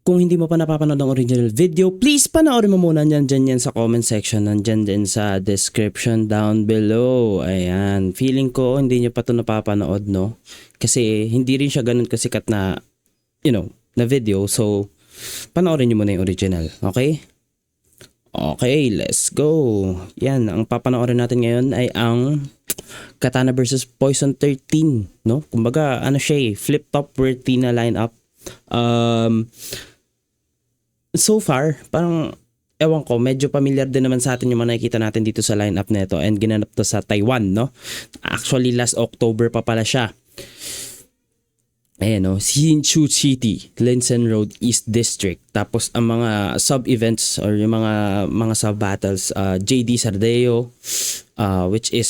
Kung hindi mo pa napapanood ang original video, please panoorin mo muna dyan sa comment section, nandyan din sa description down below. Ayan, feeling ko hindi nyo pa ito napapanood, no? Kasi hindi rin siya ganun kasikat na, na video. So, panoorin nyo muna yung original, okay? Okay, let's go. Yan, ang papanoorin natin ngayon ay ang Katana versus Poison 13, no? Kumbaga, siya flip-top worthy na lineup. So far, parang ewan ko, medyo familiar din naman sa atin yung mga nakikita natin dito sa lineup nito, and ginanap to sa Taiwan, no? Actually, last October pa pala siya. Ayan, no? Hsinchu City, Linsen Road, East District. Tapos ang mga sub-events or yung mga sub-battles, JD Sardeo, which is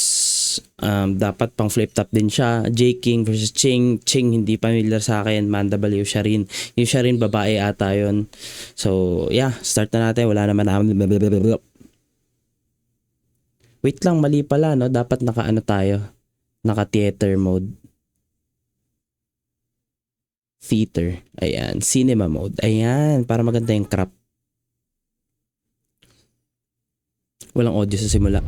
dapat pang flip-top din siya. J King versus Ching. Ching hindi familiar sa akin. Manda Baliw siya rin. Yung siya rin babae ata yun. So yeah, start na natin. Wala naman namin. Wait lang, mali pala, no? Dapat tayo. Naka-theater mode. Theater. Ayan. Cinema mode. Ayan. Para maganda yung crop. Walang audio sa simula.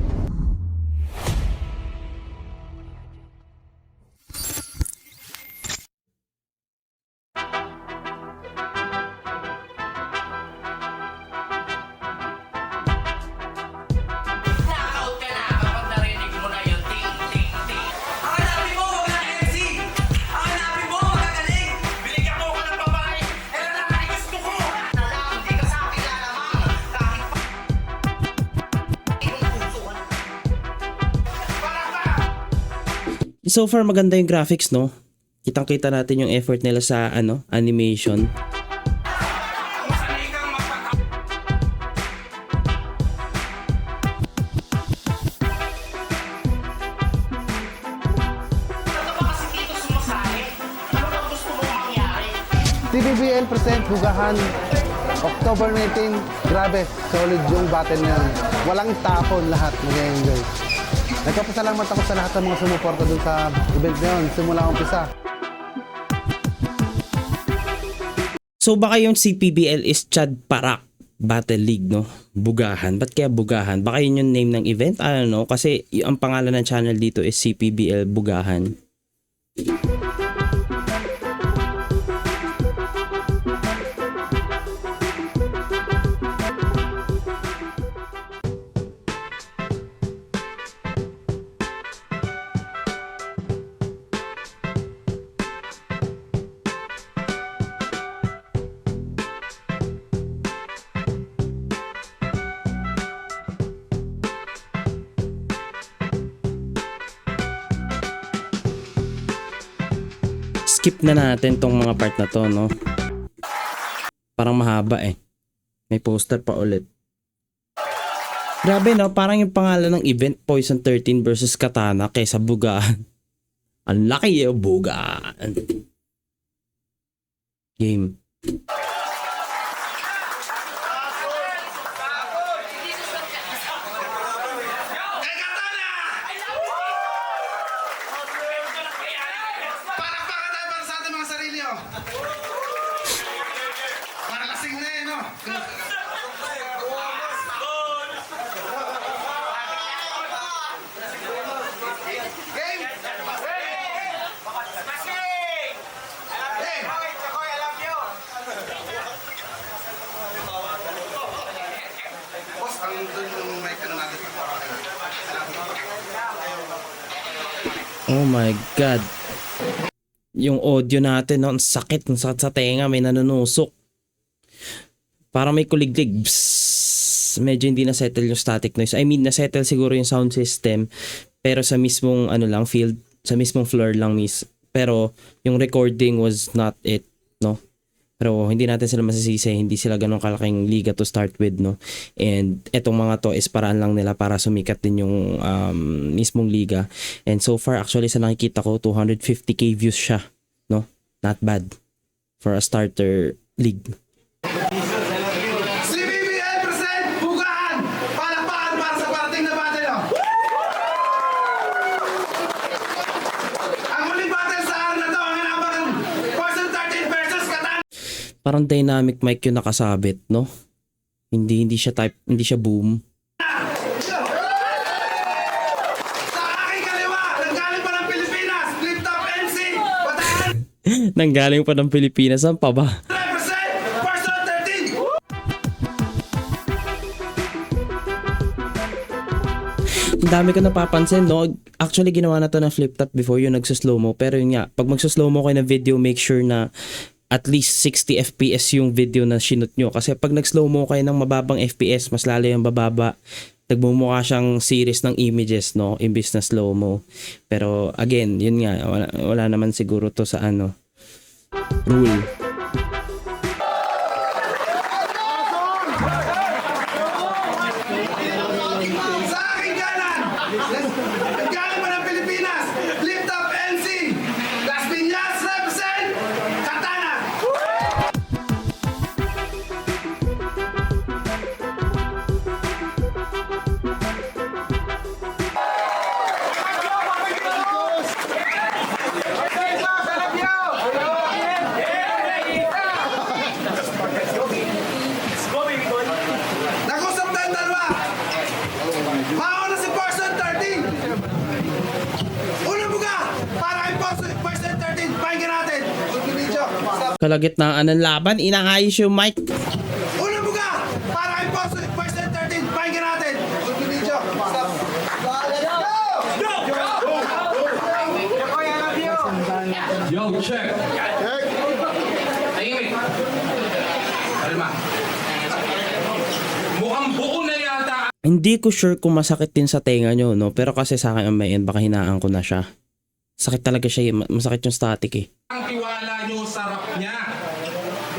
So far maganda yung graphics, no? Kitang-kita natin yung effort nila sa animation. CPBL present Bugahan October 19. Grabe, solid yung battle na yan. Walang tapon, lahat mag-enjoy. Nagpapasalamat ako sa lahat ng mga sumuporta dun sa event na yun, simula umpisa. So baka yung CPBL is Chad Parak Battle League, no? Bugahan. Ba't kaya Bugahan? Baka yun yung name ng event? I don't know. Kasi ang pangalan ng channel dito is CPBL Bugahan. Skip na natin tong mga part na to, no? Parang mahaba eh. May poster pa ulit. Grabe, no? Parang yung pangalan ng event, Poison 13 versus Katana kaysa Bugahan. Ang laki yung Bugahan. Game. Para lasing na no? Game! Hey! I love you! Boss, ang doon yung mic natin. Oh my God. Yung audio natin, no? Ang sakit sa tenga, may nanunusok. Parang may kuliglig. Bzzz. Medyo hindi na-settle yung static noise. I mean, na-settle siguro yung sound system. Pero sa mismong field, sa mismong floor lang pero yung recording was not it, no? Pero hindi natin sila masisisi, hindi sila ganun kalaking liga to start with, no? And etong mga to is paraan lang nila para sumikat din yung mismong liga. And so far, actually sa nakikita ko, 250k views siya, no? Not bad for a starter league. CPBL present Bugahan! Palakpakan para sa parating na battle. Ang huling battle sa araw na to, ang hinabakan Poison 13 versus Katana. Parang dynamic mic yung nakasabit, no? Hindi siya boom. Sa aking kaliwa, nanggaling pa ng Pilipinas, Flip Top MC, Bataan, Nanggaling pa ng Pilipinas, saan pa ba? represent, Person 13. Ang dami ko napapansin, no? Actually, ginawa na to ng flip top before yung nagsuslow mo. Pero yun nga, pag magsuslow mo kayo ng video, make sure na at least 60 FPS yung video na shoot nyo. Kasi pag nag-slow mo kayo ng mababang FPS, mas lalo yung bababa. Nagmumukha siyang series ng images, no? Imbis na slow mo. Pero again, yun nga, wala naman siguro to sa rule. Sa aking kanan, nanggaling pa ng Pilipinas, Flip Top MC, Las Piñas, represent, Katana. Nag-usap tayong dalawa. Mauna si Person 13. Unang buga, para kay Person 13. Pakinggan natin. Video. Stop. Kalagitnaan ng laban, inaayos yung mic. Unang buga, para kay Person 13. Pakinggan natin. Video. Stop. Yo, check. Tahimik. Kalma. Mukhang buo na yata Hindi ko sure kung masakit din sa tenga nyo, no? Pero kasi sa akin, ang may end, baka hinaan ko na siya. Sakit talaga siya, masakit yung static eh. ang tiwala nyo sa rap niya.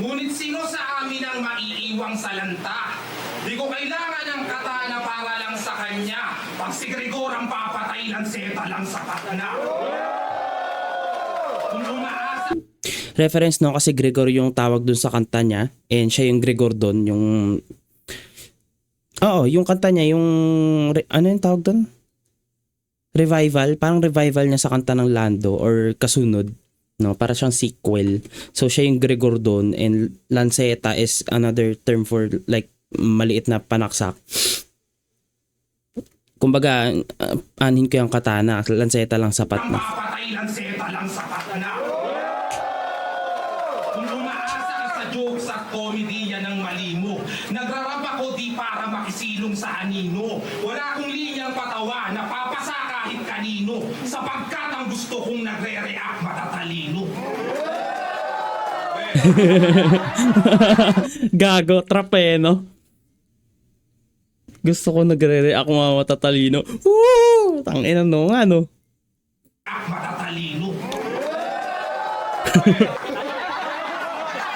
Ngunit sino sa amin ang maiiwang salanta? Di ko kailangan ng katana para lang sa kanya. Pag si Gregor ang papatay ng seta lang sapat na. Kung umaasa Reference, no? Kasi Gregor yung tawag dun sa kanta niya. And siya yung Gregor dun, yung... Oo, yung kanta niya, yung... Ano yung tawag dun? Revival. Parang revival niya sa kanta ng Lando or kasunod. No? Para siyang sequel. So, siya yung Gregor dun. And Lanceta is another term for like maliit na panaksak. Kumbaga, anhin ko yung katana. Lanceta lang sapat ang na. papatay ng seta lang sapat na. Kung umaasa ka sa jokes at komediya ng mali mo, nagrarap ako di para makisilong sa anino. Wala akong linyang patawa, napapasa kahit kanino, sapagkat ang gusto kong nagre-react matatalino. Gago, trap eh, no? Gusto ko nagre-react mga matatalino. Woo! Tangina no nga, no? Matatalino.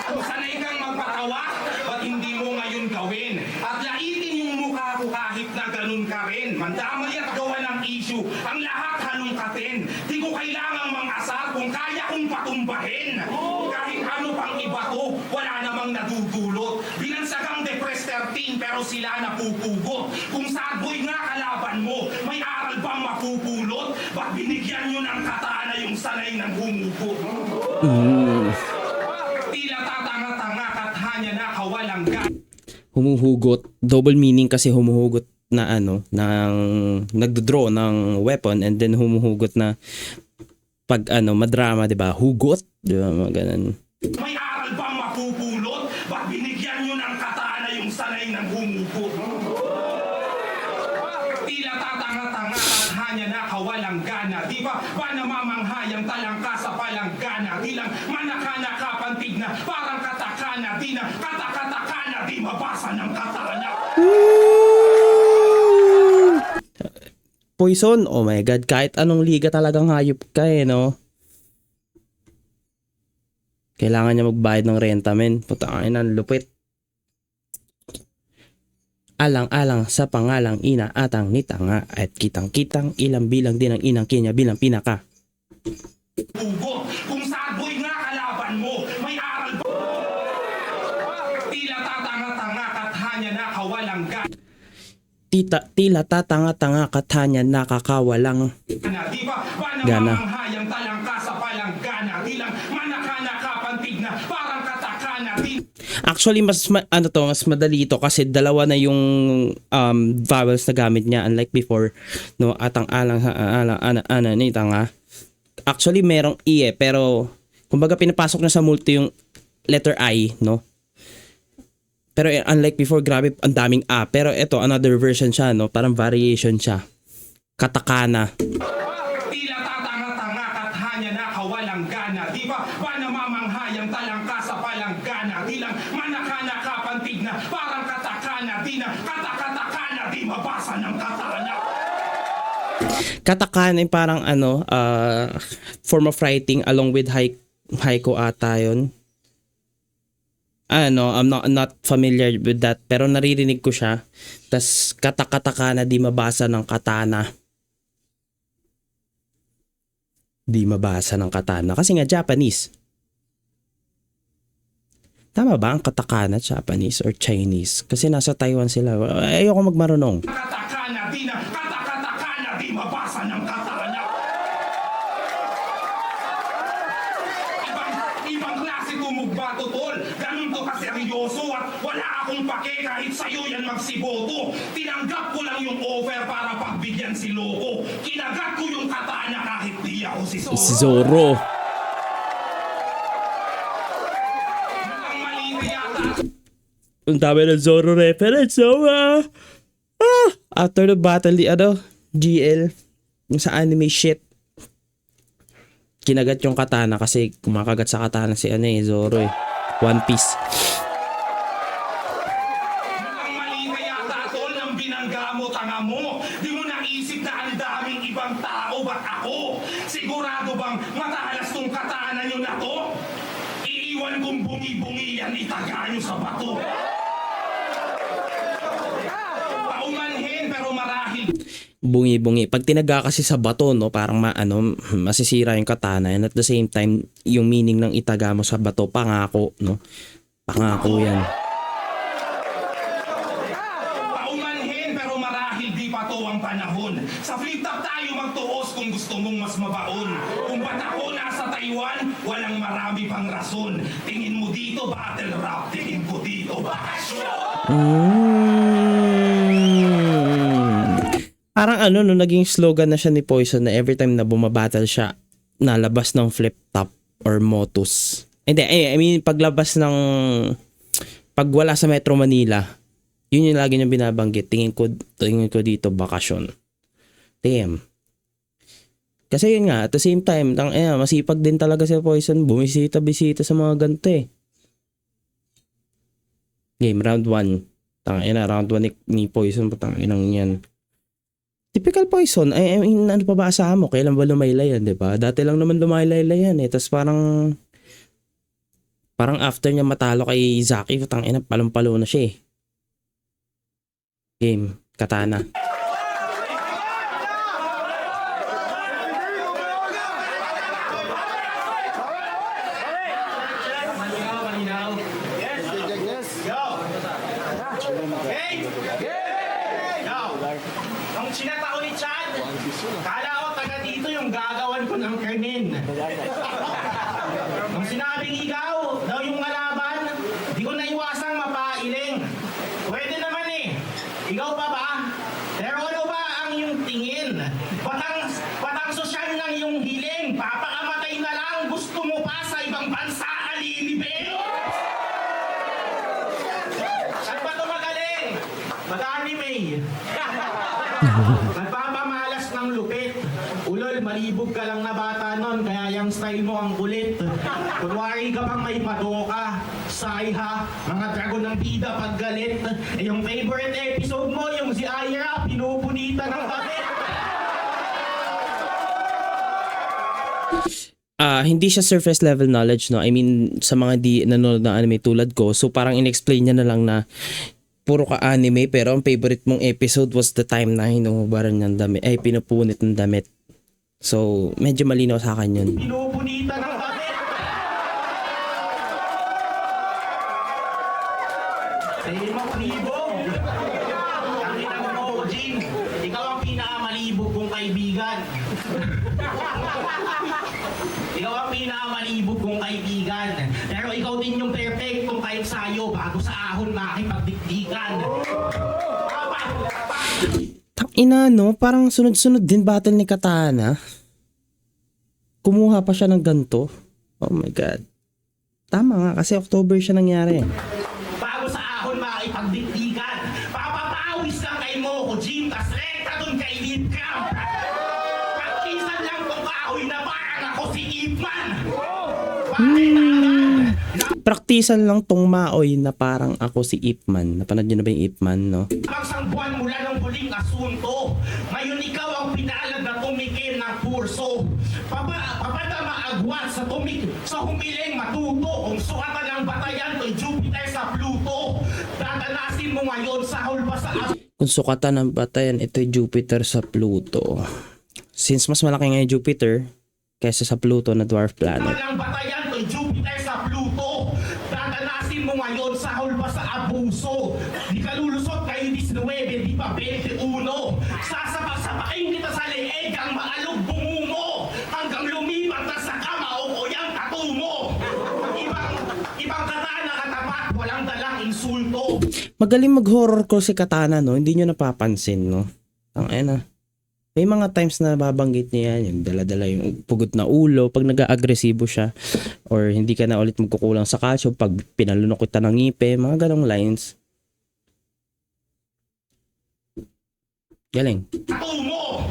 Kung sanay kang magpatawa, ba't hindi mo ngayon gawin? At laitin yung mukha ko kahit na ganun ka rin. Mandamay at gawa ng issue, ang lahat halongkatin. Di ko kailangang mang-asar kung kaya kong patumbahin. Kahit ano pang iba to, wala namang nadudulot. Binansagang Depressed 13 pero sila napupugot. Kung sad boy nga kalaban mo, may aral bang mapupulot? Ba't binigyan nyo ng katana yung sanay ng humugot? Tila tatanga-tanga kathanya na kawalang Humuhugot. Double meaning kasi humuhugot na ano, ng nagdodraw ng weapon and then humuhugot na pag ano, madrama, 'di ba? Hugot, 'di ba? Mga ganun. May aral bang mapupulot? Ba't binigyan nyo ng katana yung sanay ng humugot? Tila tatanga-tanga kathanya na kawalang gana. Di ba namamanghayang talangka sa palanggana? Di lang manaka-nakapantig na parang katakana. Di na katakatakana, di mabasa ng katana. Poison, oh my god, kahit anong liga talagang hayop ka eh, no? Kailangan niya magbayad ng renta, men. Putangin na, lupit. Alang-alang sa pangalang ina atang nitanga at kitang-kitang ilang bilang din ang inang kinya bilang pinaka. Ugot, kung sad boy nga kalaban mo, may aral ba? Tila tatanga-tanga kathanya na kawalang gana. Tila tatanga-tanga katanya nakakawalang Di ba Gana. namamanghayang talangka sa palanggana? Di lang manaka-nakapantig na parang katakana. Di Actually, mas madali to kasi dalawa na yung vowels na gamit niya unlike before, no? Atang alang ana ni tanga. Actually, merong i pero kumbaga pinapasok na sa multi yung letter I, no? Pero unlike before, grabe ang daming a. Pero ito, another version siya, no? Parang variation siya. Katakana. Tila tatanga-tanga kathanya na kawalang gana. Di ba namamanghayang talangka sa palanggana. Di lang manakana kapantig na parang katakana. Di na katakatakana. Di mabasa ng katana. Katakana yung parang form of writing along with haiku ata yun. I'm not familiar with that pero naririnig ko siya. Tas katakataka na di mabasa ng katana. Di mabasa ng katana kasi nga Japanese. Tama ba ang katakana Japanese or Chinese? Kasi nasa Taiwan sila. Ayoko magmarunong. Katakana. Di na katakatakana. Di mabasa ng katana. Ibang klase kumugba tol. Ganun to kaseryoso at wala akong pake kahit sa'yo yan magsiboto. Tinanggap ko lang yung offer para pagbigyan si Loko. Kinagat ko yung katana kahit di ako si Zoro. Si Zoro. Mukhang mali na yata. Ang dami ng Zoro reference. So, after the battle, GL, yung sa anime shit, kinagat yung katana kasi kumakagat sa katana si Zoro eh. One Piece. Mukhang mali na yata tol ng binangga mo, tanga mo. Di mo naisip na ang daming ibang tao, ba't ako? Sigurado bang matalas tong katana nyo na to? Iiwan kong bungi-bungi yan, itaga nyo sa bato. Paumanhin pero marahil. Bungi-bungi. Pag tinaga kasi sa bato, no, parang masisira yung katana and at the same time, yung meaning ng itaga mo sa bato, pangako, no? Pangako yan. Paumanhin pero marahil di pa to ang panahon. Sa flip top tayo magtuos kung gusto mong mas mabaon. Kung ba't ako nasa Taiwan, walang marami pang rason. Tingin mo dito, battle rap. Tingin ko dito, bakasyon. Parang naging slogan na siya ni Poison na every time na bumabattle siya, nalabas ng flip top or Motus. Hindi, I mean, paglabas ng, pag wala sa Metro Manila, yun yung lagi niyang binabanggit. Tingin ko dito, bakasyon. Damn. Kasi yun nga, at the same time, masipag din talaga si Poison, bumisita-bisita sa mga ganito eh. Game, round 1. Round 1 ni Poison, inang yan. Typical Poison, I mean, ano pa ba asahan mo? Kailan ba lumaylay yan, di ba? Dati lang naman lumaylay yan eh. Tapos parang after niya matalo kay Zaki, palumpalo na siya eh. Game, katana. Nung sinatao ni Chad, kala ko taga dito yung gagawan ko ng kernin. Nung sinabing ikaw, daw yung kalaban, di ko naiwasang mapailing. Pwede naman eh. Ikaw pa ba? Pero ano ba ang iyong tingin? Patang sosyal ng iyong hiling. Papakamatay na lang, gusto mo pa sa ibang bansa alilibing. Saan ba ito magaling? Mag-anime. Nagpapamalas ng lupit. Ulol, malibog ka lang na bata nun, kaya yung style mo ang kulit. Kunwari ka pang may padoka, sayha, mga dragon ng bida pag galit. Yung favorite episode mo, yung si Aira, pinupunitan ng kapit. Hindi siya surface level knowledge, no? I mean, sa mga di nanonood ng anime tulad ko, so parang in-explain niya na lang na puro ka anime pero ang favorite mong episode was the time na hinuhubaran ng damit, pinupunit ng damit. So, medyo malinaw sa akin yun. Pinupunitan ng kapit. Tema pribog. Ang ina mo, Jim, ikaw ang pinakamalibog kong kaibigan. Ikaw ang pinakamalibog kong kaibigan. Pero ikaw din yung perfectong kahit sayo bago sa ahon makipagdikdikan. Ina, no? Parang sunod-sunod din battle ni Katana. Kumuha pa siya ng ganto. Oh my God. Tama nga, kasi October siya nangyari. Bago sa ahon makipagdikdikan. Papapawis lang kay Moko Jim, tas rekta dun kay Lip Camp. Pagkisan lang kung kahoy na parang ako si Ipman. Bakit agad? Praktisan lang tong maoy na parang ako si Ipman. Napanood nyo na ba yung Ipman, no? Magsang buwan mula ng huling asunto. Ngayon ikaw ang pinalad na tumikim ng kurso. Papadama agwan sa humiling matuto. Kung suatan ng batayan to'y Jupiter sa Pluto. Dadanasin mo ngayon sa hulba sa Kung sukatan ng batayan, ito'y Jupiter sa Pluto. Since mas malaki nga yung Jupiter kaysa sa Pluto na dwarf planet. ng batayan to'y Jupiter sa Pluto. Dadanasin mo ngayon sa hulba sa abuso. Di ka lulusot kayo 19, di pa 21. Sasapasapain kita sa leeg ang maalog bumumo. Hanggang lumipat na sa kamao ko yung tattoo mo. Ibang katana katapat, walang dalang insulto. Magaling mag-horror ko si Katana, no? Hindi nyo napapansin, no? Tangina. May mga times na nababanggit niya yan, yung dala-dala yung pugot na ulo, pag nag-agresibo siya, or hindi ka na ulit magkukulang sa kalsyo, pag pinalunok kita ng ngipe, mga ganong lines. Galing. Tattoo mo.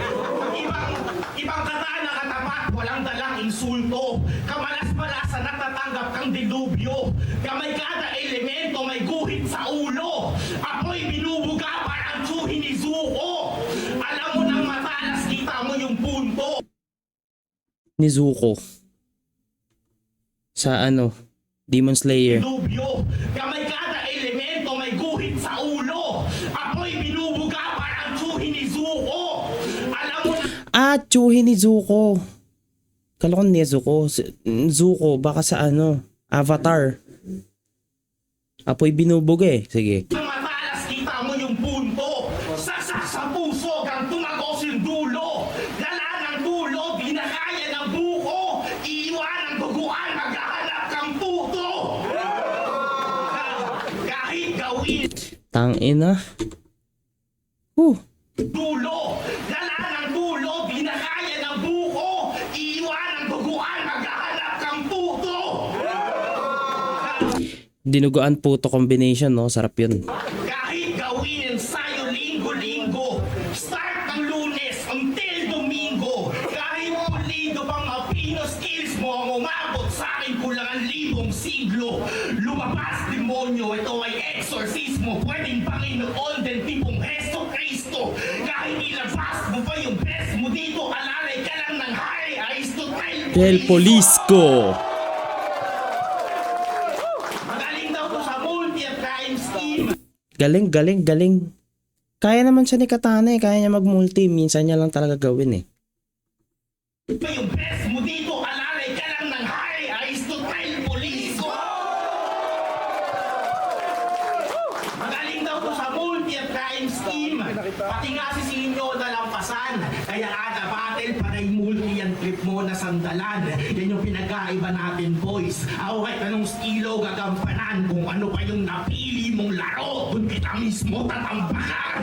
Ibang katana katapat, walang dalang insulto. Kamalas-malasan natatanggap kang dilubyo. Kamay kada elemento may guhit sa ulo. Ako'y binubuga parang tsuhin ni Zuko. Alam mo nang matalas, kita mo yung punto. Ni Zuko. Sa Demon Slayer. Dilubyo. Kamay kada elemento may guhit sa ulo. Ako'y binubuga parang tsuhin ni Zuko. Alam mo na Chuhi ni Zuko. Kala ko Nezuko. Zuko, baka sa Avatar. Apoy binubog eh. Sige. Nang matalas, kita mo yung punto. Saksak sa puso, kang tumagos yung dulo. Lala ng dulo, di na kaya ng buko. Iiwan ang duguan, maghahanap kang puto. Kahit gawin Tangina. dulo. Lala ng dulo, di na kaya ng buko. Iiwan ang duguan, maghahanap kang puto. Dinuguan puto combination, no? Sarap yun. Kahit gawin ensayo linggo-linggo, start ng Lunes until Domingo. Kahit pulido pang mapino skills mo ang umabot sa akin kulang 1,000 siglo. Lumabas demonyo, ito ay exorcismo. Pwedeng Panginoon din tipong Heso Kristo. Kahit ilabas mo pa yung best mo dito, alalay ka lang ng hari, Aristotle Del Polisco. Magaling daw to sa multi-crime scheme. Galing, galing, galing. Kaya naman siya ni Katana eh. Kaya niya mag-multi. Minsan niya lang talaga gawin eh. Pa yung best mo dito, alalay ka lang ng hari, Aristotle Polisco. Magaling daw to sa multi-crime scheme. Pati nga si Sinyo nalampasan. Kaya ada battle para yung multi ang trip mo na sandalan. Yan yung pinagkaiba natin, boys. Ako kahit anong estilo gagampanan. Kung ano pa yung napili mong laro, dun kita mismo tatambakan.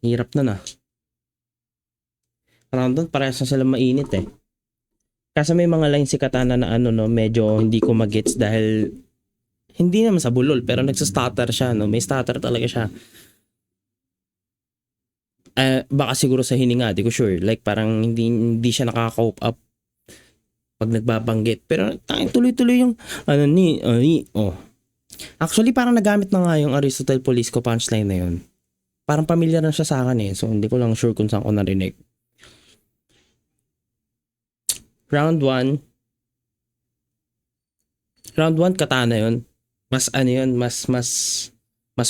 Hirap na. Around doon, parehas na sila mainit eh. Kasi may mga lines si Katana na medyo hindi ko magets dahil hindi naman sa bulol pero nagsa-stutter siya, no? May stutter talaga siya. Baka siguro sa hininga, di ko sure. Like parang hindi siya nakaka-cope up pag nagbabanggit. Pero tuloy-tuloy yung Actually parang nagamit na nga yung Aristotle Polisco punchline na yun. Parang pamilyar na siya sa akin eh. So hindi ko lang sure kung saan ko narinig. Round 1, Katana yun. Mas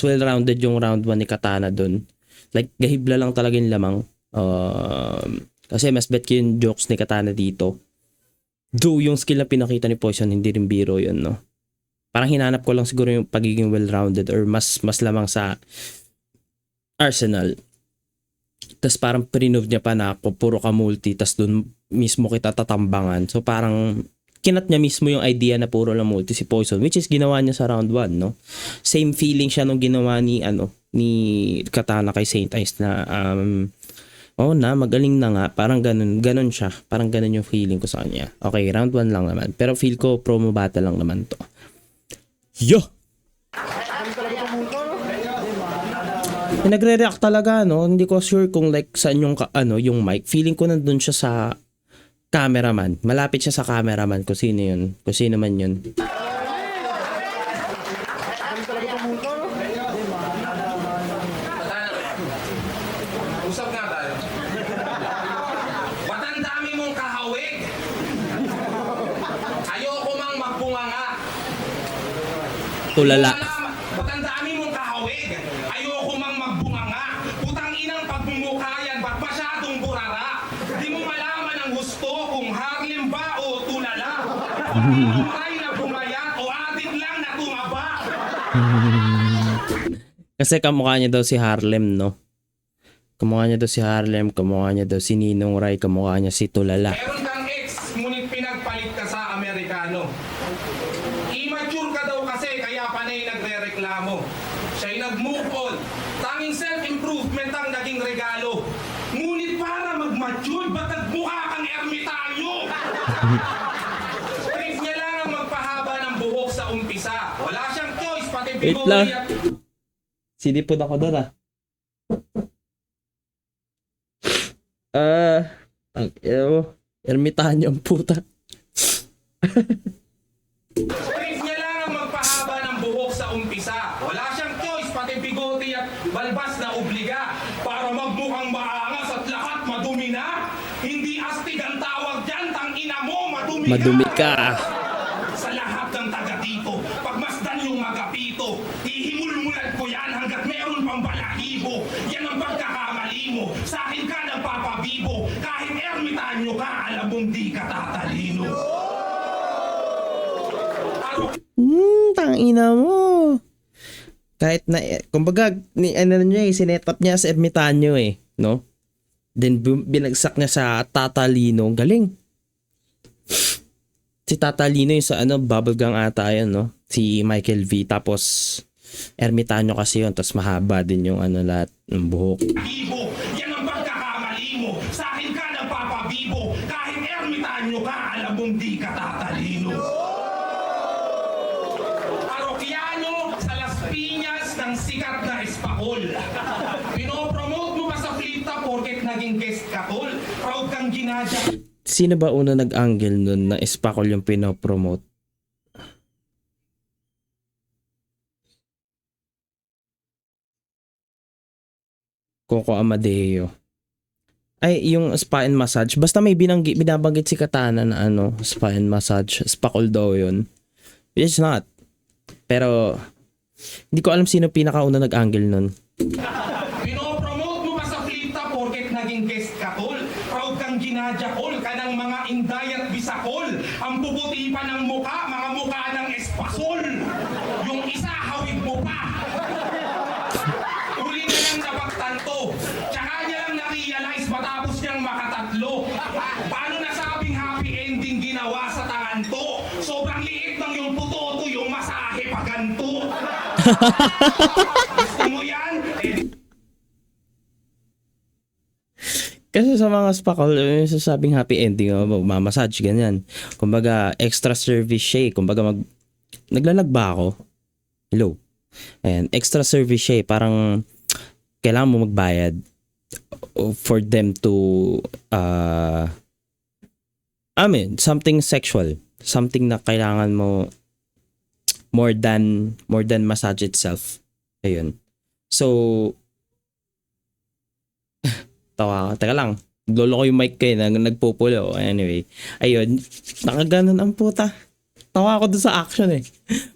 well-rounded yung round 1 ni Katana dun. Like, gahibla lang talaga yung lamang. Kasi mas bet ko yung jokes ni Katana dito. Do yung skill na pinakita ni Poison, hindi rin biro yun, no? Parang hinanap ko lang siguro yung pagiging well-rounded or mas lamang sa Arsenal. Tapos parang prinove niya pa na ako, puro ka multi, tas dun mismo kita tatambangan. So parang kinat niya mismo yung idea na puro lang multi si Poison, which is ginawa niya sa round 1, no? Same feeling siya nung ginawa ni Katana kay Saint Ice na magaling na nga, parang ganun siya. Parang ganun yung feeling ko sa kanya. Okay, round 1 lang naman. Pero feel ko promo battle lang naman to. Yo! Nagre-react talaga, no? Hindi ko sure kung like saan yung yung mic. Feeling ko nandun siya sa cameraman. Malapit siya sa cameraman kung sino yun. Kung sino man yun. Usap nga tayo. Ba't ang dami mong kahawig? Ayoko mang magbunganga. Tulala. Ba't ang dami mong kahawig? Ayoko mang magbunganga. Putang inang pagmumukha yan, ba't masyadong burara? Di mo malaman ang gusto kung Harlem ba o tulala. Buhay na bumayat o atin lang na tumaba. Kasi kamukha niya daw si Harlem, no? Kamukha niya daw si Harlem, kamukha niya daw si Ninong Ray, kamukha niya si Tulala. Meron kang ex, ngunit pinagpalit ka sa Amerikano. Immature ka daw kasi, kaya panay nagre-reklamo. Siya'y nag-move on. Tanging self-improvement ang naging regalo. Ngunit para mag-mature, ba't nagmukha kang ermitanyo? Trip niya lang ang magpahaba ng buhok sa umpisa. Wala siyang choice, pati Wait lang. bigori at... Sinipod ako doon, ermitanyo ang puta. Trip niya lang ang magpahaba ng buhok sa umpisa. Wala siyang choice, pati bigote at balbas na obliga. Para magmukhang maangas at lahat madumi na. Hindi astig ang tawag dyan, tang ina mo, madumi ka. Madumi ka. Sa lahat ng taga dito, pagmasdan yung magapito, ihimulmulan ko yan hanggat meron pang balahibo. Yan ang pagkakamali mo. Sa akin ka nagpapabibo. Kahit ermitanyo ka, alam mong di ka tatalino. Tangina mo. Kahit na, kumbaga, sinet up niya sa ermitanyo no? Then binagsak niya sa tatalino. Galing. Si tatalino yung sa bubblegum ata yun, no? Si Michael V. Tapos ermitanyo kasi yun. Tapos mahaba din yung lahat ng buhok. Bibo, yan ang pagkakamali mo. Sa akin ka nagpapabibo. Kahit ermitanyo ka, alam mong di ka tatalino. Parokyano sa Las Piñas ng sikat na espakol. Pinopromote mo pa sa flip-top porket naging guest ka, tol. Proud kang ginadya. Sino ba una nag-angle nun na espakol yung pinopromote? Coco Amadeo. Ay, yung spa and massage. Basta may binabanggit si Katana na spa and massage. Spakol daw yun. It's not. Pero, hindi ko alam sino pinakauna nag-angle nun. Pinopromote mo pa sa flip-top porket naging guest ka, tol. Proud kang ginajakol ka ng mga inday at bisakol. Ang puputi pa ng muka, mga muka ng espasol. Yung isa, hawig mo pa. Uli na lang napagtanto. Tsaka niya lang na-realize matapos niyang makatatlo. Paano nasabing happy ending ginawa sa tanganto? Sobrang liit ng yung putoto, yung masahe pa ganto. Gusto mo yan? Kasi sa mga spakol, sasabing happy ending, mamassage, ganyan. Kumbaga, extra service siya. Kumbaga, naglalag ba ako? Hello? Ayan, extra service siya. Parang, kailangan mo magbayad for them to, something sexual. Something na kailangan mo more than massage itself. Ayun. So, tawa ka. Teka lang. Lolo ko yung mic kayo na nagpupulo. Anyway. Ayun. Nakaganon ang puta. Tawa ako dun sa action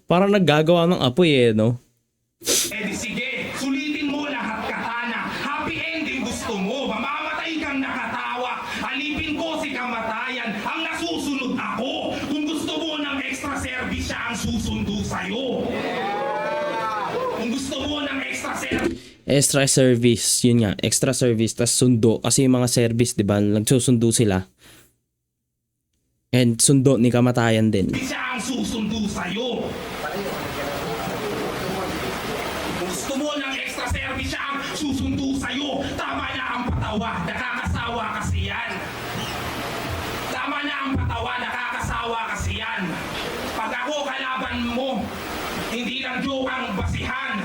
Parang naggagawa ng apoy no? Eh di sige, sulitin mo lahat, Katana. Happy ending gusto mo. Mamamatay kang nakatawa. Alipin ko si kamatayan. Ang nasusunod ako. Extra service, yun nga, extra service, tas sundo. Kasi yung mga service, di ba, nagsusundo sila. And sundo ni kamatayan din. Siya ang susundo sa'yo. Gusto mo ng extra service, siya ang susundo sa'yo. Tama na ang patawa, nakakasawa kasi yan. Tama na ang patawa, nakakasawa kasi yan. Pag ako kalaban mo, hindi lang joke ang basihan.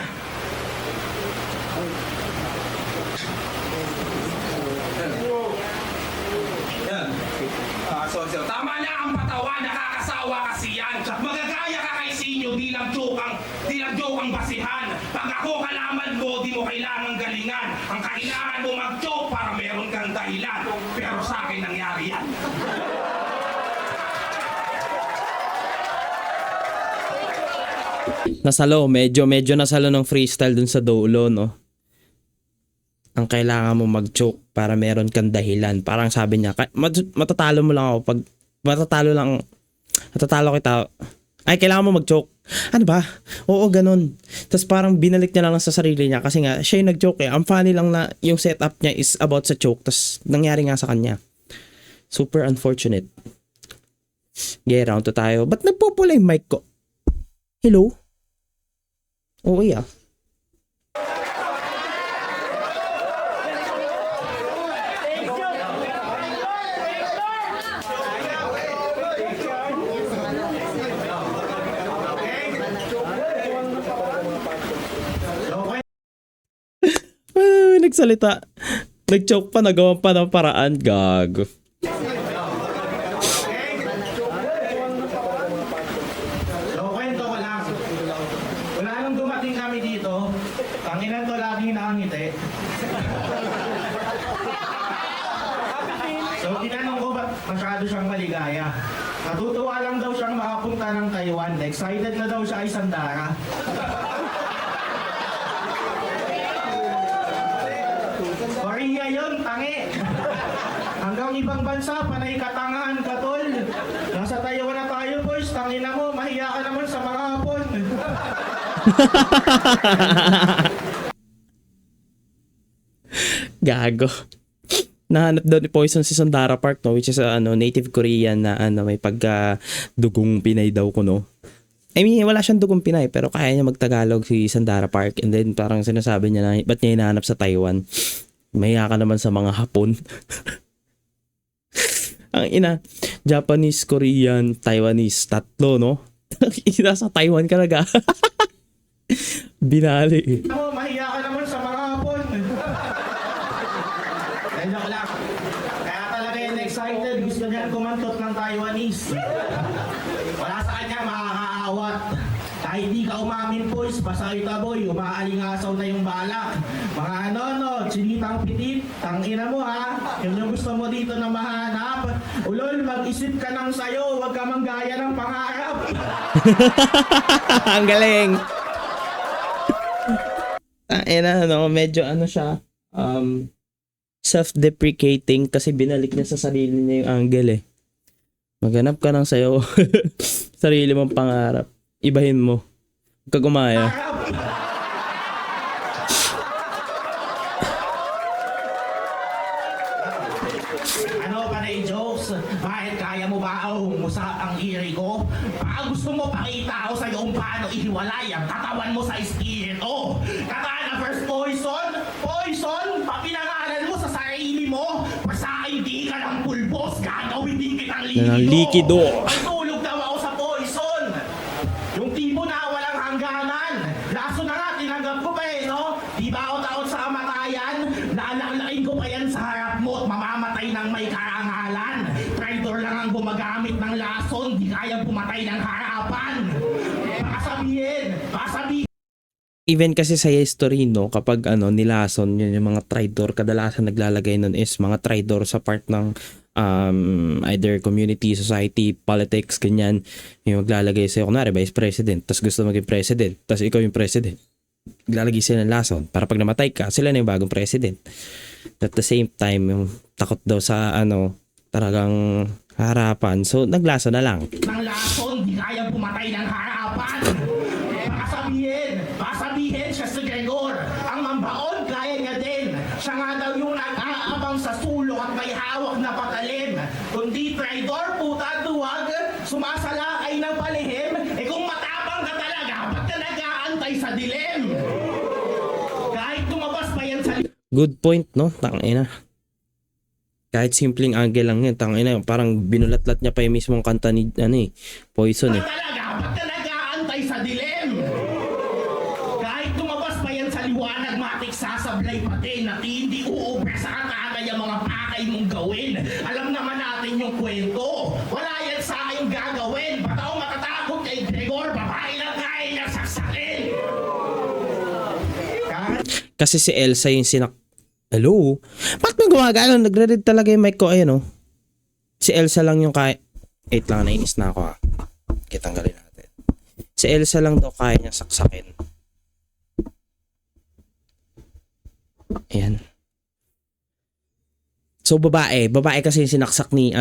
So, tama na ang patawa, nakakasawa kasi yan. Magagaya ka kay Sinyo, di lang joke ang basihan. Pag ako kalaman mo, di mo kailangang galingan. Ang kailangan mo mag-joke para meron kang dahilan. Pero sa akin nangyari yan. Nasalo, medyo nasalo ng freestyle dun sa dulo, no? Ang kailangan mo mag-choke para meron kang dahilan. Parang sabi niya, matatalo mo lang ako pag matatalo kita. Ay, kailangan mo mag-choke. Ano ba? Oo, ganun. Tapos parang binalik niya lang sa sarili niya kasi nga, siya yung nag-choke eh. Ang funny lang na yung setup niya is about sa choke. Tapos nangyari nga sa kanya. Super unfortunate. Okay, round 2 tayo. Ba't nagpupula yung mic ko? Hello? Oo, yeah. Nagsalita. Nag-choke pa, nagawa pa ng paraan. Gago. So, kwento ko lang. Wala nang dumating kami dito. Tanginan to laging nakangiti. So, tinanong ko ba't masyado siyang maligaya. Natutuwa lang daw siyang makapunta ng Taiwan. Excited na daw siya ay sandara. Korea yun, tangi. Hanggang ibang bansa, panay katangahan ka, tol. Nasa Taiwan na tayo, boys. Tangina mo, mahiya ka naman sa mga hapon. Gago. Nahanap daw ni Poison si Sandara Park, no, which is native Korean na may pagka-dugong Pinay daw ko, no. I mean, wala siyang dugong Pinay pero kaya niya magtagalog si Sandara Park, and then parang sinasabi niya na ba't niya hinahanap sa Taiwan? Mahiya ka naman sa mga Hapon. Ang ina, Japanese, Korean, Taiwanese, tatlo, no? Ina, sa Taiwan ka naga. Binali. Mo, mahiya ka naman sa mga hapon. Joke lang. Kaya talaga yan excited. Gusto niyan kumantot ng Taiwanese. Wala sa kanya makakaawat. Kahit di ka umamin, boys, basta ita boy, umaalingasaw na yung balak. Mga chinitang pitit, tangina mo ha. Yung gusto mo dito na mahanap. Ulol, mag-isip ka ng sayo, huwag ka manggaya ng pangarap. Ang galing. Medyo siya, self-deprecating kasi binalik niya sa sarili niya yung angle eh. Maghanap ka ng sayo. Sarili mong pangarap. Ibahin mo. Huwag ka gumaya. Ano panay jokes? Bakit kaya mo ba usap ang iri ko? Baka gusto mo pakita ako sa'yo kung paano ihiwalay ang katawan mo sa espiritu. Kakana first poison? Poison? Papinangalan mo sa sarili mo? Basta hindi ka ng pulbos, gagawin din kitang likido. Likido. Magtulog daw ako sa poison. Yung tipo na walang hangganan. Laso na nga, tinanggap ko pa eh, no? Di ba ako takot sa kamatayan? Naalalain ko pa yan sa harap mo at mamamatay ng may karangalan. Traitor lang ang gumagamit ng lason, di kayang pumatay ng harapan. Baka sabihin. Even kasi sa history, no, kapag nilason yun yung mga traitor, kadalasan naglalagay nun is mga traitor sa part ng either community, society, politics, ganyan. Yung maglalagay sa'yo, kunwari vice president, tas gusto maging president, tas ikaw yung president. Naglalagay sila ng lason para pag namatay ka, sila na yung bagong president. At the same time, yung takot daw sa talagang harapan. So, naglason na lang. Ng lason, di kayang pumatay ng harapan. Baka sabihin siya si Gregor, ang mambaon Traitor, puta, duwag, sumasalakay ng palihim. Eh kung matapang ka talaga, ba't ka nag-aantay sa dilim? Kahit lumabas pa yan sa Good point, no? Tangina. Kahit simpleng angle lang yun, tangina. Parang binulatlat niya pa yung mismong kanta ni, Poison eh. talaga, ba't ka nag-aantay sa dilim? Kahit lumabas pa yan sa liwanag, matik sasablay pati na hindi uubra sa katana yung mga pakay mong gawin. Alam naman natin yung kwento. Wala yan sa aking gagawin. Ba't ako matatakot kay Gregor? Babae lang kaya niya saksakin. Kasi si Elsa yung Hello? Bakit may gumagano? Nagre-read talaga yung mic ko. Ayan, oh. Si Elsa lang yung kaya... Wait lang, nainis na ako, ha. Kitanggalin natin. Si Elsa lang daw kaya niya saksakin. Ayan. So, babae. Babae kasi yung sinaksak ni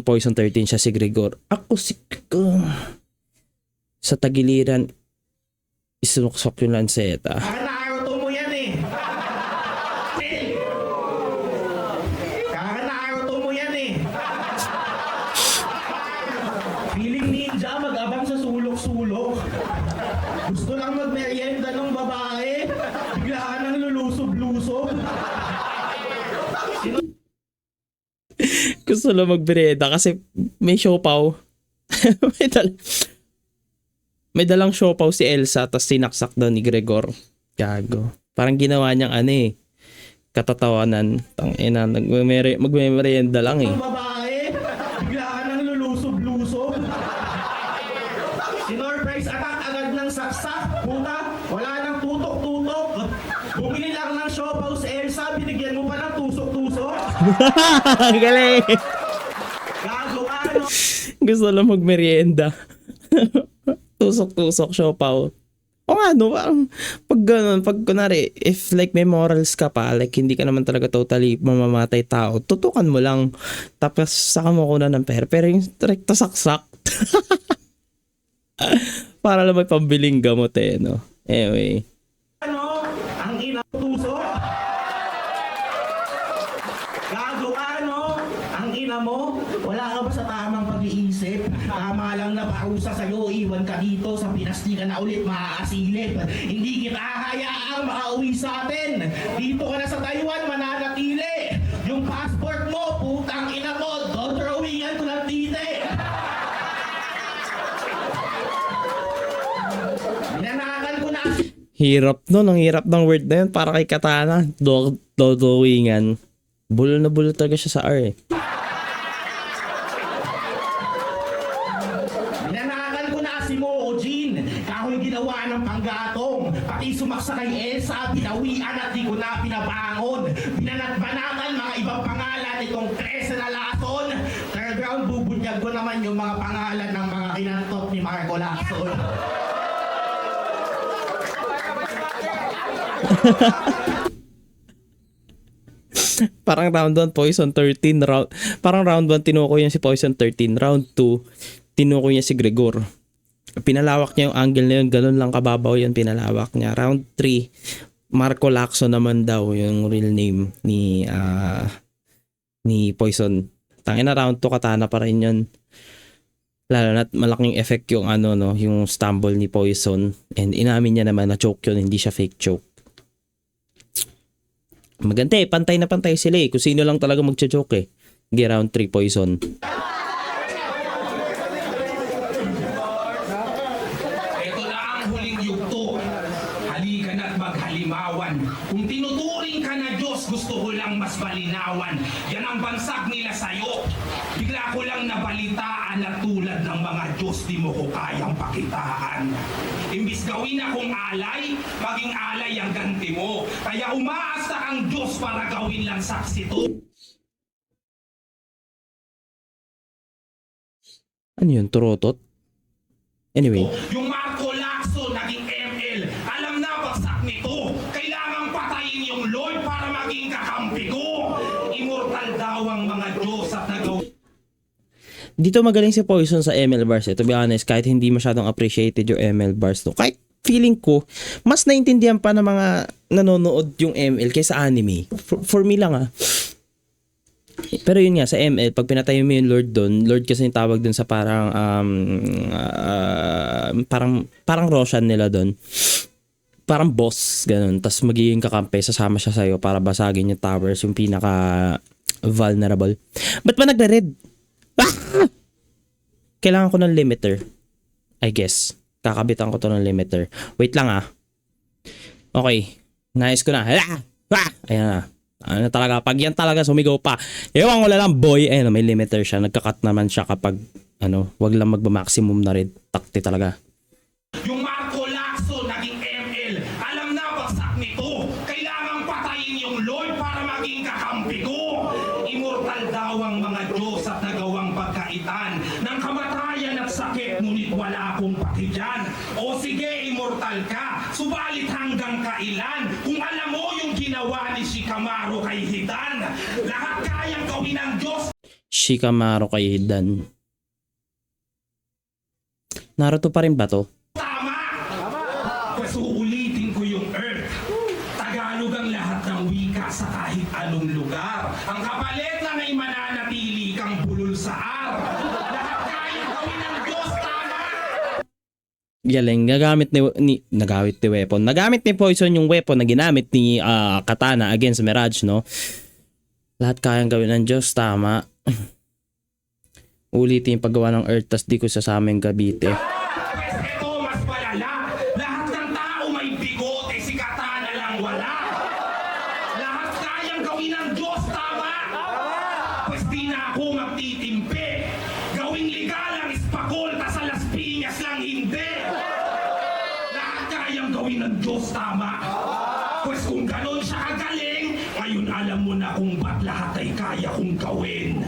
Poison 13 siya si Gregor. Ako si Gregor. Sa tagiliran, isinuksok yung lanseta. Kakanaruto mo yan eh. Kakanaruto mo yan eh. Feeling ninja, mag-abang sa sulok-sulok. Gusto lang magmerienda ng babae. Bigla ka nang lulusob-lusob. Gusto lang magbereda kasi may siopaw. may dalang siopaw si Elsa tapos sinaksak daw ni Gregor. Gago. Parang ginawa niyang katatawanan. Tangina, magmemerienda lang eh. Ng babae. Bigla ka nang lulusob-lusob. Sinurprise attack agad ng saksak. Puta, wala nang tutok-tutok. Bumili lang ng siopaw si Elsa. Binigyan mo pa ng tusok-tusok. Galing. Gago ka, no? Gusto lang magmerienda. Tusok-tusok siopaw. O nga, no, parang pag ganun, pag kunwari, if like may morals ka pa, like hindi ka naman talaga totally mamamatay tao, tutukan mo lang, tapos saka mo kuna ng pera, pero yung rekta saksak, para lang may pambiling gamot eh, no? Anyway. Ano? Ang ina tusok? Gago ka, no? Ang ina mo? Wala ka ba sa tamang pag-iisip? Tama lang na parusa sa'yo, iwan ka dito sa Pinas, di ka na ulit maaasilip. Hindi kita hayaang makauwi sa atin. Dito ka na sa Taiwan, mananatili. Yung passport mo, putang ina mo, dodrawingan ko ng tite. Binanakan ko na Hirap nun, ang hirap ng word na yun, para kay Katana, dodowingan. Bulo na bulo talaga siya sa R eh. Binanakan ko na si Mojin. Kahoy ginawa ng panggatong. Pati sumaksa kay Elsa, binawian at di ko na pinabangon. Binanat-banatan mga ibang pangalan itong 13 na lason. Third round, bubunyag ko naman yung mga pangalan ng mga kinantot ni Marco Lacson. Parang round 1 Poison 13 parang round 1 tinukoy niya si Poison 13, round 2 tinukoy niya si Gregor. Pinalawak niya yung angle na yun, ganun lang kababaw yun, pinalawak niya. Round 3 Marco Lacson naman daw yung real name ni Poison. Tangina, round 2 Katana pa rin yun. Lalo na malaking effect yung yung stumble ni Poison, and inamin niya naman na choke yun, hindi siya fake choke. Maganda eh, pantay na pantay sila eh. Kung sino lang talaga magcha-choke eh. Sige, round 3 Poison. Ito na ang huling yugto. Halika na't maghalimawan. Kung tinuturing ka na Diyos, gusto ko lang mas malinawan. Yan ang bansag nila sa'yo. Bigla ko lang nabalitaan na tulad ng mga Diyos di mo ko kayang pakitaan. Imbis gawin akong alay, maging alay ang ganti mo. Kaya umaasa kang Diyos para gawin lang saksi to. Ano yun? Turotot? Anyway. Yung Marco Lacson naging ML, alam na bagsak nito. Kailangang patayin yung Lord para maging kakampi ko. Immortal daw ang mga Diyos at nagawa. Dito magaling si Poison sa ML bars eh. To be honest, kahit hindi masyadong appreciated yung ML bars to. Kahit feeling ko, mas naintindihan pa ng mga nanonood yung ML kaysa anime. For me lang Pero yun nga, sa ML, pag pinatay mo yung Lord doon, Lord kasi yung tawag doon sa parang, parang Roshan nila doon. Parang boss, ganun. Tapos magiging kakampi, sasama siya sa'yo para basagin yung towers, yung pinaka vulnerable. Ba't ba nagre-red? Ah! Kailangan ko ng limiter. I guess. Kakabitan ko to ng limiter. Wait lang ah. Okay. Nice ko na. Ah! Ah! Ayan na. Ano talaga, pag yan talaga sumigaw pa. Ewan ko lang boy. Ayun, may limiter siya. Nagka-cut naman siya kapag wag lang magba-maximum na red. Takti talaga. Yung Marco Lacson naging ML. Alam na bagsak nito. Kailangang patayin yung Lord para maging kakampi ko. Immortal daw ang mga Diyos at nagawang pagkaitan ng kamatayan at sakit, ngunit wala akong paki dyan. O sige, immortal ka. Subalit hanggang kailan? Kung alam mo yung ginawa ni Shikamaru kay Hidan, lahat kayang gawin ng Diyos. Shikamaru kay Hidan. Naruto pa rin ba to? Tama! Pues uulitin ko yung Earth. Tagalog ang lahat ng wika sa kahit anong lugar. Ang kapalit lang ay mananatili kang bulol sa ar. Lahat kayang gawin ng Diyos, tama! Galing, nagamit ni weapon. Nagamit ni Poison yung weapon na ginamit ni Katana against Mirage, no? Lahat kayang gawin ng Diyos, tama. Ulitin yung paggawa ng Earth, tas di ko sasama yung Cavite. Pues ito mas palala. Lahat ng tao may bigote, si Katana lang wala. Lahat kayang gawin ng Diyos, tama! Pues di na ako magtitimpi. Gawing legal ang ispakol, tas sa Las Piñas lang hindi. Lahat kayang gawin ng Diyos, tama! Pues kung ganon siya kagaling, ngayon alam mo na kung ba't lahat ay kaya kong gawin.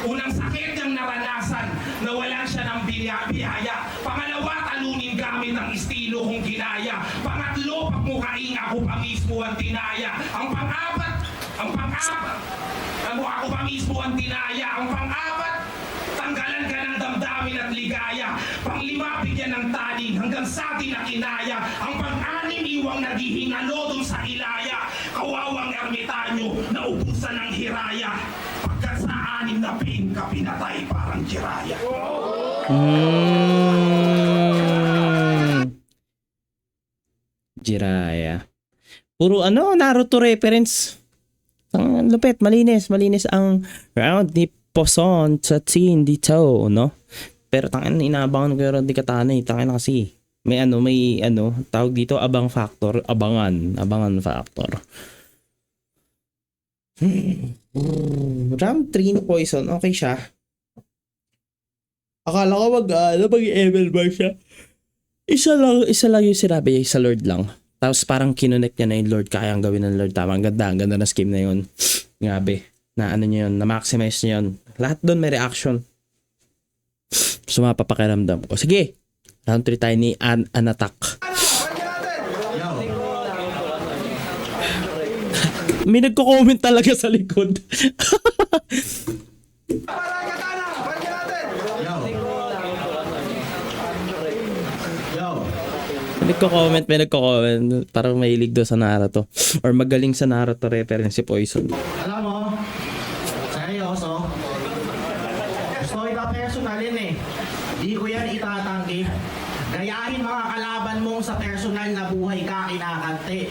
Unang sakit niyang naranasan, nawalan siya ng biyaya. Pangalawa, talunin gamit ang estilo kong ginaya. Pangatlo, pagmukaing ako pa mismo ang tinaya. Ang pang-apat, ako pa mismo ang tinaya. Ang pang-apat, tanggalan ka ng damdamin at ligaya. Pang-lima, bigyan ng taning hanggang sa atin na kinaya. Ang pang-anim, iwang naghihingalo dun sa ilaya. Kawawang ermitanyo na ubusan ng hiraya. Pagkat sa anim na ka pinatay parang Jiraya. Jiraya. Puro Naruto reference. Ang lupit, malinis ang round ni Poson sa team dito, no? Pero inaabangan ko yung di Katana, tangin kasi. May tawag dito abang factor, abangan factor. Round 3 ni Poison, okay siya. Akala ko mag-ML ba siya? Isa lang yung sinabi niya, isa Lord lang. Tapos parang kinonect niya na yung Lord, kaya ang gawin ng Lord. Tama, ang ganda na scheme na yun. Grabe. Na niya yun, na-maximize niya yun. Lahat doon may reaction. So mapapakiramdam ko. Sige, round 3 tayo ni Anatak. May nagko-comment talaga sa likod. Para Katana! Balik natin! May nagko-comment. Parang mahilig doon sa Naruto. Or magaling sa Naruto reference si Poison. Alam mo, seryoso, gusto ko ito personalin eh. Di ko yan itatanggi. Gayahin mga kalaban mong sa personal na buhay ka kinakante.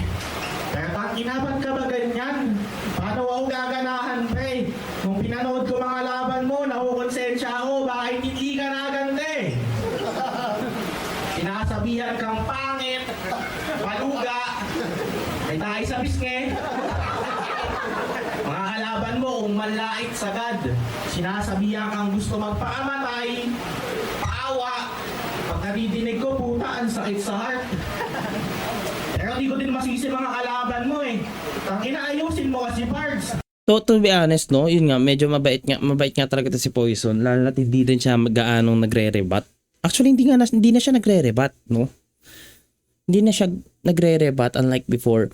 Pero pag inabat ka ba ganyan? Paano ako gaganahan, pre? Kung pinanood ko mga laban mo, nakukonsensya ako, bakit hindi ka nagante? Sinasabihan kang pangit, paluga, may tayo sa bisnge. Mga kalaban mo, kung manlait sagad, sinasabihan kang gusto magpakamatay, paawa. Pag nadidinig ko, puta, ang sakit sa heart. Pero di ko din masisi mga kalaban mo eh. Tangina, ayusin mo kasi parts. To be honest, no, yun nga, medyo mabait nga talaga to si Poison. Lalo na't hindi din siya gaanong nagre-rebat. Actually, hindi na siya nagre-rebat, no? Hindi na siya nagre-rebat unlike before.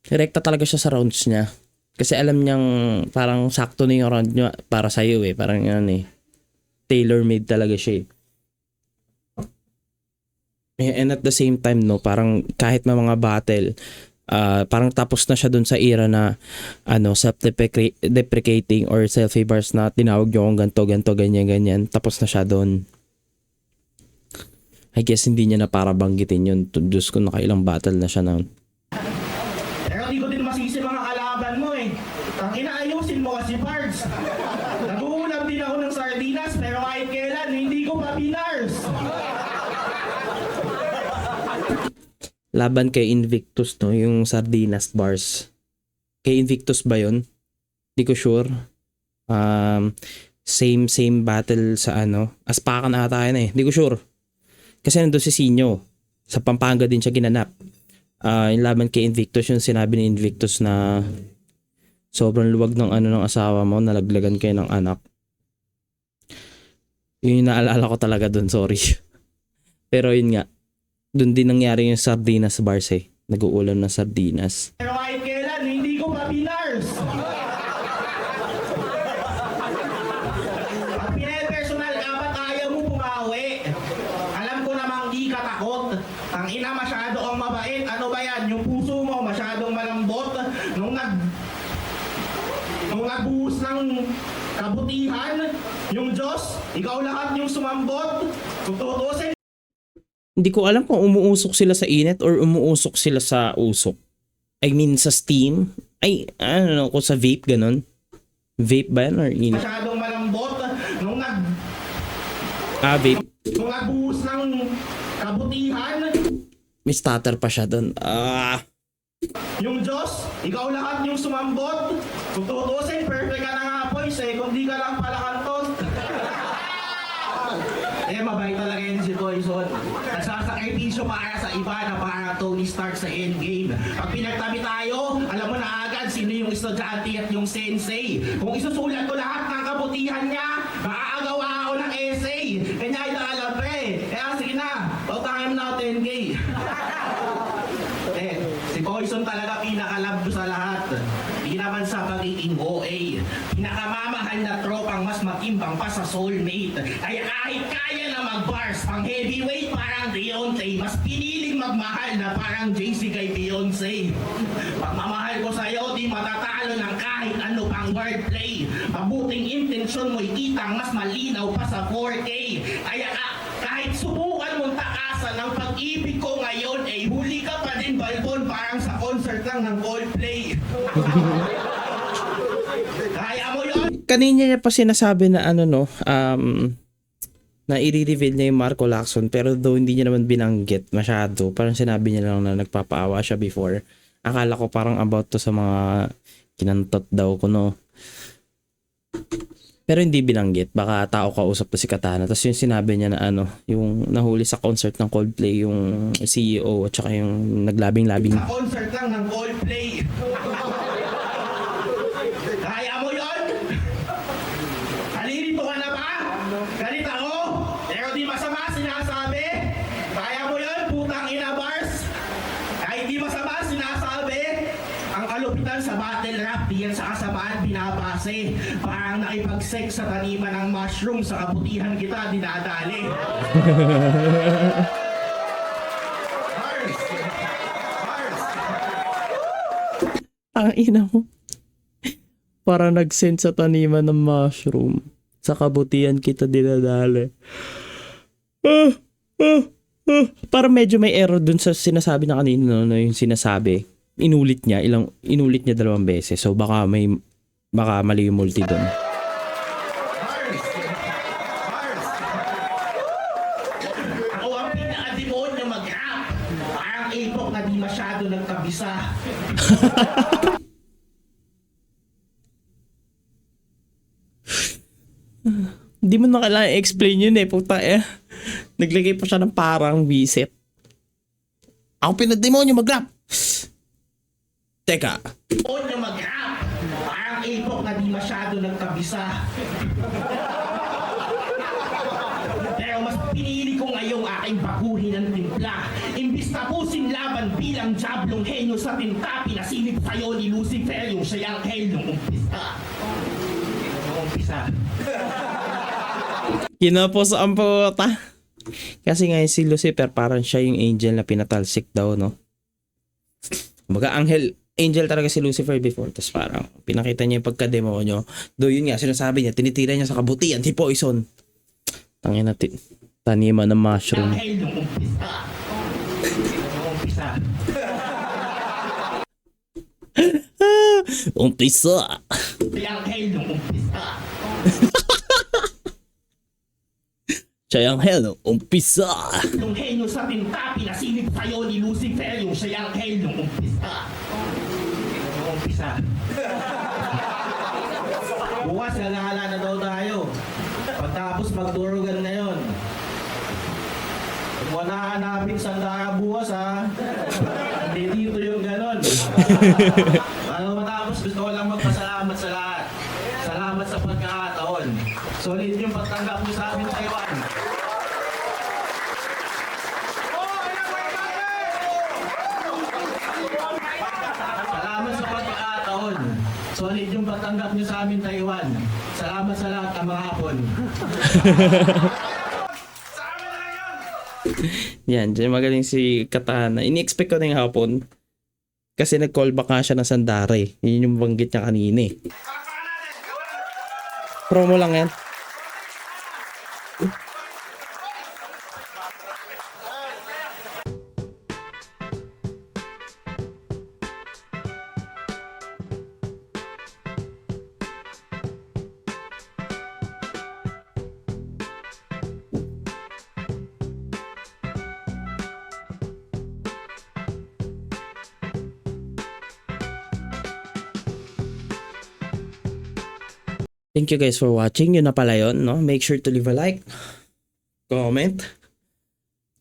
Direkta talaga siya sa rounds niya. Kasi alam niyang parang sakto na yung round niya para sa'yo eh. Parang yan eh. Tailor-made talaga siya eh. And at the same time, no, parang kahit may mga battle, Parang tapos na siya dun sa era na self-deprecating or selfie bars na tinawag niyo akong ganto, ganyan. Tapos na siya dun. I guess hindi niya na para banggitin yun. Diyos ko, nakailang battle na siya na. Pero di ko din masisi mga kalaban mo eh. Ang inaayusin mo kasi parts. Nag-uulam din ako ng sardinas pero kahit kailan hindi ko pa pinars. Laban kay Invictus, no? Yung Sardinas bars. Kay Invictus ba yun? Di ko sure. Same battle sa Aspakan ata yun eh. Di ko sure. Kasi nandun si Sinyo. Sa Pampanga din siya ginanap. Yung laban kay Invictus, yung sinabi ni Invictus na sobrang luwag ng ng asawa mo, nalaglagan kayo ng anak. Yun yung naalala ko talaga dun, sorry. Pero yun nga, dun din nangyari yung Sardinas bars eh. Nag-uulam ng sardinas. Pero kahit kailan hindi ko pa pinars. Pag pinapersonal ka, ba't ayaw mo pumawi? Alam ko namang di ka takot. Ang ina masyado ang mabait. Ano ba yan? Yung puso mo masyadong malambot. Nung nagbuhos ng kabutihan, yung Diyos, ikaw lahat yung sumambot. Kung tutusin, Hindi ko alam kung umuusok sila sa init or umuusok sila sa usok. I mean sa steam. Ay, kung sa vape ganun. Vape ba yan or init? masyadong malambot. Nung Vape. nagbuhos ng kabutihan, May stutter pa siya doon. yung Diyos, ikaw lahat yung sumambot. Kung tutusin, perfect ka na nga boys eh. Kung di ka lang pala kanton. Mabait talaga yun si Poison. Nagsasakripisyo para sa iba na para Tony Stark sa endgame. Pag pinagtabi tayo, alam mo na agad sino yung estudyante at yung sensei. Kung isusulat ko lahat ng kabutihan niya, makakagawa ako ng essay. Kanya ay alam Kaya sige na, pautangin na 10K. Si Poison talaga pinakalab sa lahat. Di naman sa pagiging OA. Pinakamamahal na tropang mas matimbang pa sa soulmate. Kaya kahit kaya na mag-bars pang heavyweight parang Deontay, mas piniling magmahal na parang JC kay Beyonce. Pagmamahal ko sa'yo, di matatalo ng kahit ano pang wordplay. Mabuting intensyon mo'y kitang mas malinaw pa sa 4K. Kaya kahit subukan mong takasan ng pag-ibig ko ngayon, huli ka pa din balbon parang sa concert lang ng Coldplay. Kaya mo yun? Kanina niya pa sinasabi na na i-reveal niya yung Marco Lacson pero though hindi niya naman binanggit masyado. Parang sinabi niya lang na nagpapaawa siya before. Akala ko parang about to sa mga kinantot daw ko, no. Pero hindi binanggit. Baka tao kausap to si Katana. Tapos yung sinabi niya na yung nahuli sa concert ng Coldplay, yung CEO at saka yung naglabing-labing. Sa concert lang ng Coldplay. Kaya mo yun? Halilito ka na ba? Galit ako? Pero di masama sinasabi? Kaya mo yun? Putang ina bars? Kahit di masama sinasabi? Ang kalupitan sa battle rap, diyan sa kasamaan binabase. Parang nakipag-sex sa taniman ng mushroom, sa kabutihan kita dinadali. Ang ina mo. Para nag-send sa taniman ng mushroom. Sa kabutihan kita dinadali. Para medyo may error dun sa sinasabi na kanina, no, yung sinasabi. Inulit niya 2 beses. So baka mali yung multi dun. Ako ang pinaka-demonyo mag-rap. Parang ipok na di masyado nagkabisa. Hindi mo na kailangan i-explain yun eh. Puta naglagay pa siya ng parang visit. Ako pinademonyo mag-rap. Teka. Demonyo mag-rap. Parang ipok na di masyado nagkabisa. Pero mas pinili ko ngayong aking baguhin ng timpla. Imbis tapusin laban bilang jablong henyo sa tinta, pinasilip sa'yo ni Lucifer yung siyang hell nung umpisa. Kinapos ang puta. Kasi nga si Lucifer parang siya yung angel na pinatalsik daw, no? Kumbaga, angel talaga si Lucifer before. Tapos parang pinakita niya yung pagka-demonyo. Do yun nga, sinasabi niya, tinitira niya sa kabutihan, si Poison. Tangin natin. Taniman ng mushroom. Anghel nung umpisa. Nung umpisa. Umpisa. Si Anghel nung umpisa. Siya ang hell, umpisa. Yung henyo sa pinta, pinasilip sa'yo ni Lucifer, yung siya Anghel nung umpisa. Nung umpisa. Bukas, gagala na daw tayo. Pagtapos magdurugan na yun. Kung wala hanapin sandaka bukas ha, hindi dito yung ganon. Bago matapos, gusto ko lang magpasalamat sa lahat. Salamat sa pagkakataon. Solid yung pagtanggap mo sa amin, Taiwan. Salamat sa pagkakataon. Solid yung pagtanggap niyo sa amin, Taiwan. Salamat sa lahat ng mga hapon. Yan, dyan magaling si Katana. Ini-expect ko na yung hapon. Kasi nag-callback nga siya ng Sandare. Yun yung banggit niya kanina eh. Promo lang yan. Thank you guys for watching. Yun na pala yun, no? Make sure to leave a like, comment,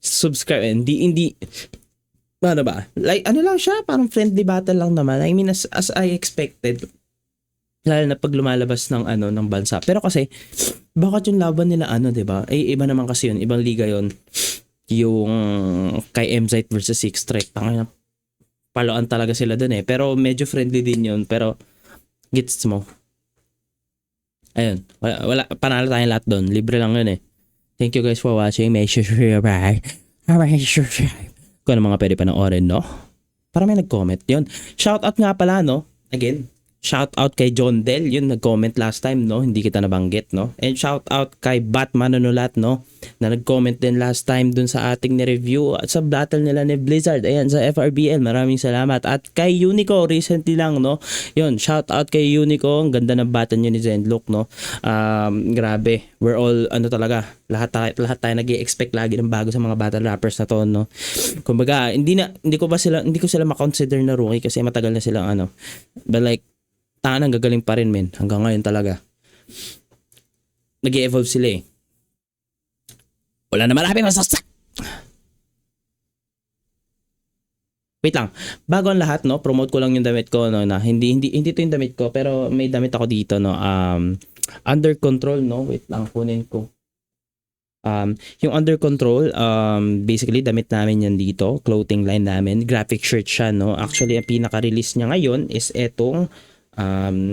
subscribe. Hindi, ano ba? Like, ano lang siya? Parang friendly battle lang naman. I mean, as I expected. Lalo na pag lumalabas ng ng bansa. Pero kasi, bakit yung laban nila diba? Eh, iba naman kasi yun. Ibang liga yun. Yung kay MZite versus Six Strike. Tangina, paloan talaga sila dun eh. Pero medyo friendly din yun. Pero, gets mo. Ayun, wala, panalo tayong lahat doon. Libre lang yun eh. Thank you guys for watching. Make sure to subscribe. Kung ano mga pwede panoorin, no? Para may nag-comment yun. Shoutout nga pala, no? Again, shoutout kay John Del. Yun, nag-comment last time, no? Hindi kita nabanggit, no? And shoutout kay Batman Manunulat, no? Na nag-comment din last time dun sa ating ni-review at sa battle nila ni Blizzard. Ayan, sa FRBL. Maraming salamat. At kay Unico, recently lang, no? Yun, shoutout kay Unico. Ang ganda ng battle nyo ni Zenlook, no? Grabe. We're all, talaga, lahat tayo nag-i-expect lagi ng bago sa mga battle rappers na to, no? Kumbaga, hindi ko sila makonsider na rookie kasi matagal na silang But like, tangan gagaling pa rin, men. Hanggang ngayon talaga. Nag-evolve sila eh. Wala na marami masasak. Wait lang. Bago ang lahat, no, promote ko lang yung damit ko, no, na hindi to yung damit ko, pero may damit ako dito, no. Under Control, no. Wait lang, kunin ko. Yung Under Control, basically damit namin yan dito, clothing line namin, graphic shirt siya, no. Actually, ang pinaka-release niya ngayon is etong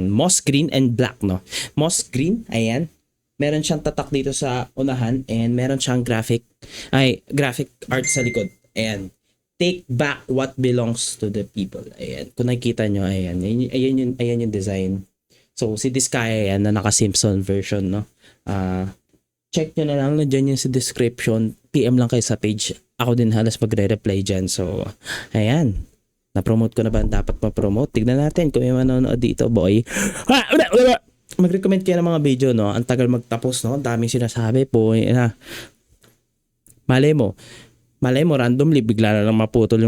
moss green and black, no. Moss green, ayan. Meron siyang tatak dito sa unahan and meron siyang graphic art sa likod. Ayan. Take back what belongs to the people. Ayan. Kung nakikita nyo, ayan. Ayan yung design. So, si Discaya yan na naka-Simpson version, no. Check nyo na lang. Nandiyan yung sa description. PM lang kayo sa page. Ako din halos magre-reply dyan. So, ayan. Na-promote ko na ba dapat ma-promote? Tignan natin kung may manonood dito, boy. Mag-recommend kayo ng mga video, no? Ang tagal magtapos, no? Ang daming sinasabi po. Malay mo, randomly, bigla na lang maputol yung